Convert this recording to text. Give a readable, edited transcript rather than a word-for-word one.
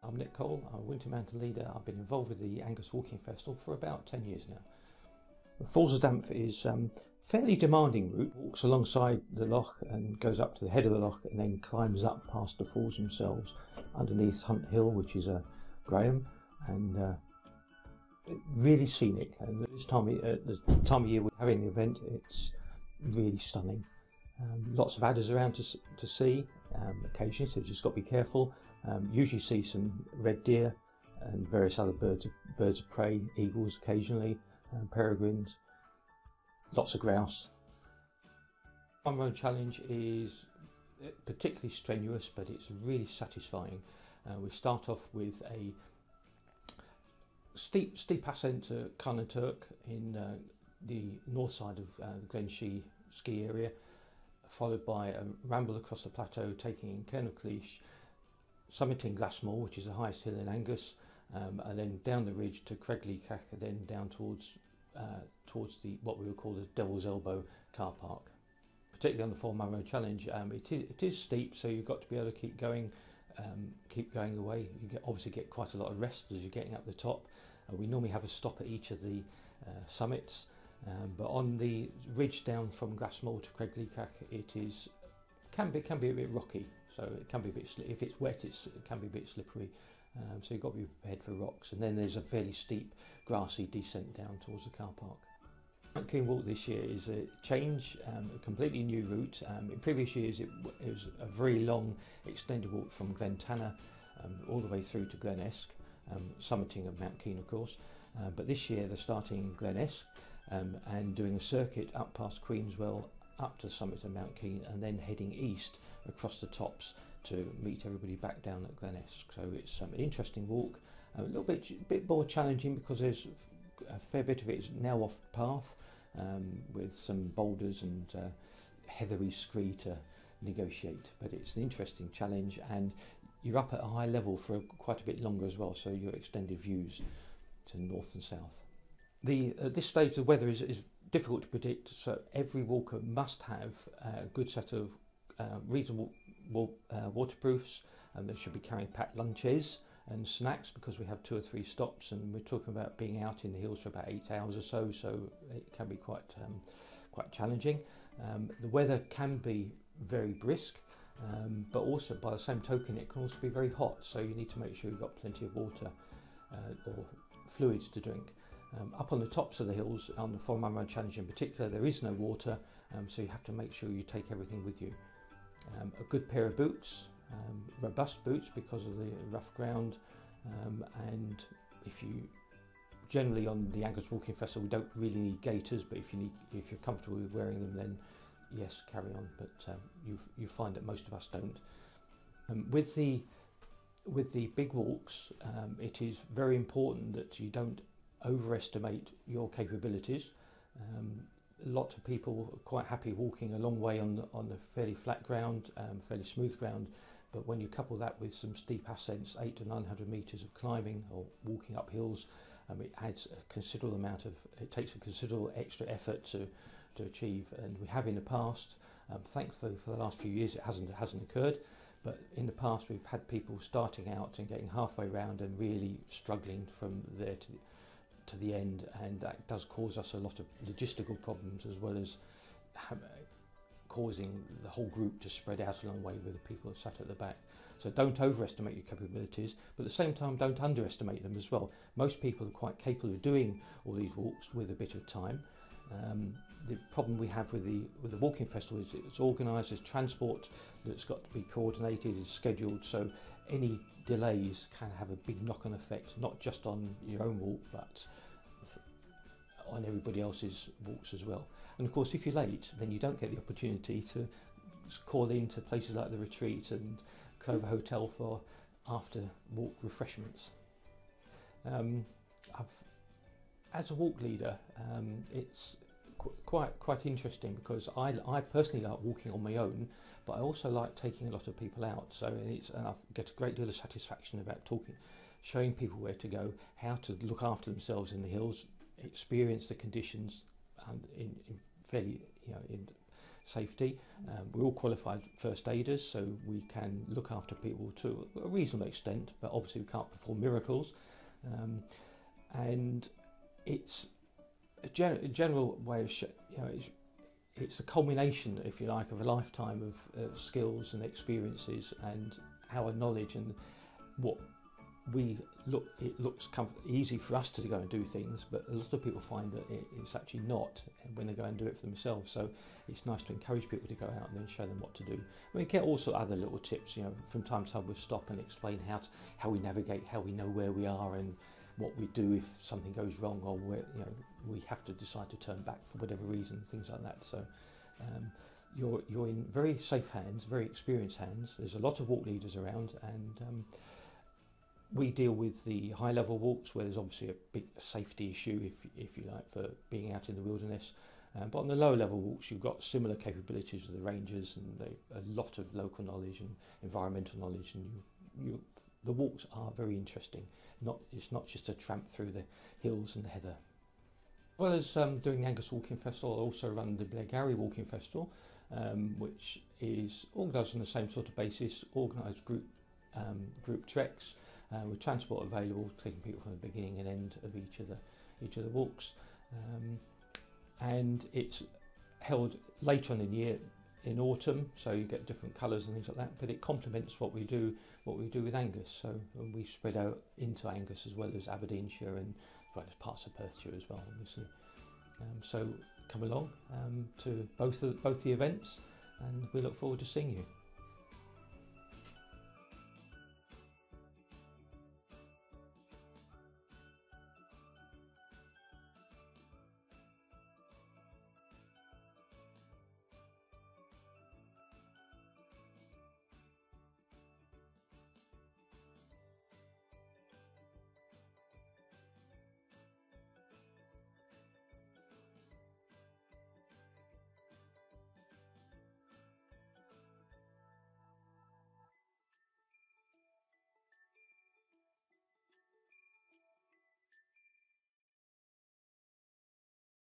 I'm Nick Cole, I'm a Winter Mountain leader. I've been involved with the Angus Walking Festival for about 10 years now. The Falls of Damff is a fairly demanding route. It walks alongside the loch and goes up to the head of the loch and then climbs up past the falls themselves underneath Hunt Hill, which is a Graham, and really scenic. And at the time of year we're having the event, it's really stunning. Lots of adders around to see occasionally, so you just got to be careful. Usually see some red deer and various other birds of prey, eagles occasionally, peregrines, lots of grouse. Munro challenge is particularly strenuous, but it's really satisfying. We start off with a steep ascent to Turk in the north side of the Glen ski area, followed by a ramble across the plateau taking in Cleich, summiting Glasmore, which is the highest hill in Angus, and then down the ridge to Craigleach, and then down towards what we would call the Devil's Elbow car park. Particularly on the Full Munro Challenge, it is steep, so you've got to be able to keep going away. You obviously get quite a lot of rest as you're getting up the top. We normally have a stop at each of the summits, but on the ridge down from Glasmore to Craigleach, it can be a bit rocky, so it can be a bit if it's wet, it can be a bit slippery. So you've got to be prepared for rocks, and then there's a fairly steep grassy descent down towards the car park. Mount Keene Walk this year is a change, a completely new route. In previous years it was a very long extended walk from Glen Tanna all the way through to Glen Esk, summiting of Mount Keene of course, but this year they're starting Glen Esk and doing a circuit up past Queenswell, up to the summit of Mount Keene, and then heading east across the tops to meet everybody back down at Glen Esk. So it's an interesting walk, a little bit more challenging because there's a fair bit of it is now off path, with some boulders and heathery scree to negotiate, but it's an interesting challenge, and you're up at a high level for quite a bit longer as well, so your extended views to north and south. At this stage the weather is difficult to predict, so every walker must have a good set of reasonable waterproofs, and they should be carrying packed lunches and snacks because we have 2 or 3 stops, and we're talking about being out in the hills for about 8 hours or so, so it can be quite challenging. The weather can be very brisk, but also by the same token it can also be very hot, so you need to make sure you've got plenty of water or fluids to drink. Up on the tops of the hills, on the Full Munro Challenge in particular, there is no water, so you have to make sure you take everything with you. A good pair of boots, robust boots because of the rough ground, and if you generally on the Angus Walking Festival we don't really need gaiters, but if you're comfortable with wearing them, then yes, carry on, but you find that most of us don't. With the big walks, it is very important that you don't overestimate your capabilities. Lots of people are quite happy walking a long way on the fairly flat ground, fairly smooth ground, but when you couple that with some steep ascents, 800 to 900 metres of climbing or walking up hills, it adds a considerable it takes a considerable extra effort to achieve, and we have in the past. Thankfully for the last few years it hasn't occurred, but in the past we've had people starting out and getting halfway round and really struggling from there to the end, and that does cause us a lot of logistical problems, as well as causing the whole group to spread out a long way with the people that sat at the back. So don't overestimate your capabilities, but at the same time don't underestimate them as well. Most people are quite capable of doing all these walks with a bit of time. The problem we have with the walking festival is it's organised, there's transport that's got to be coordinated, is scheduled, so any delays can have a big knock-on effect, not just on your own walk but on everybody else's walks as well. And of course if you're late, then you don't get the opportunity to call in to places like the Retreat and Clover Hotel for after walk refreshments. As a walk leader, it's quite interesting because I personally like walking on my own, but I also like taking a lot of people out. So and I get a great deal of satisfaction about showing people where to go, how to look after themselves in the hills, experience the conditions in fairly safety. We're all qualified first aiders, so we can look after people to a reasonable extent, but obviously we can't perform miracles. And it's a general way of, it's a culmination, if you like, of a lifetime of skills and experiences and our knowledge, and what it looks easy for us to go and do things, but a lot of people find that it's actually not when they go and do it for themselves. So it's nice to encourage people to go out and then show them what to do. We get also other little tips, from time to time we'll stop and explain how we navigate, how we know where we are and what we do if something goes wrong, or where we have to decide to turn back for whatever reason, things like that. So you're in very safe hands, very experienced hands. There's a lot of walk leaders around, and we deal with the high level walks where there's obviously a big safety issue, if you like, for being out in the wilderness. But on the lower level walks, you've got similar capabilities with the rangers, and a lot of local knowledge and environmental knowledge, and the walks are very interesting. It's not just a tramp through the hills and the heather. As well as doing the Angus Walking Festival, I also run the Blairgowrie Walking Festival, which is organised on the same sort of basis, organised group treks with transport available, taking people from the beginning and end of each of the walks, and it's held later on in the year in autumn, so you get different colours and things like that, but it complements what we do with Angus. So we spread out into Angus as well as Aberdeenshire, and as well as parts of Perthshire as well, obviously. So come along to both the events, and we look forward to seeing you.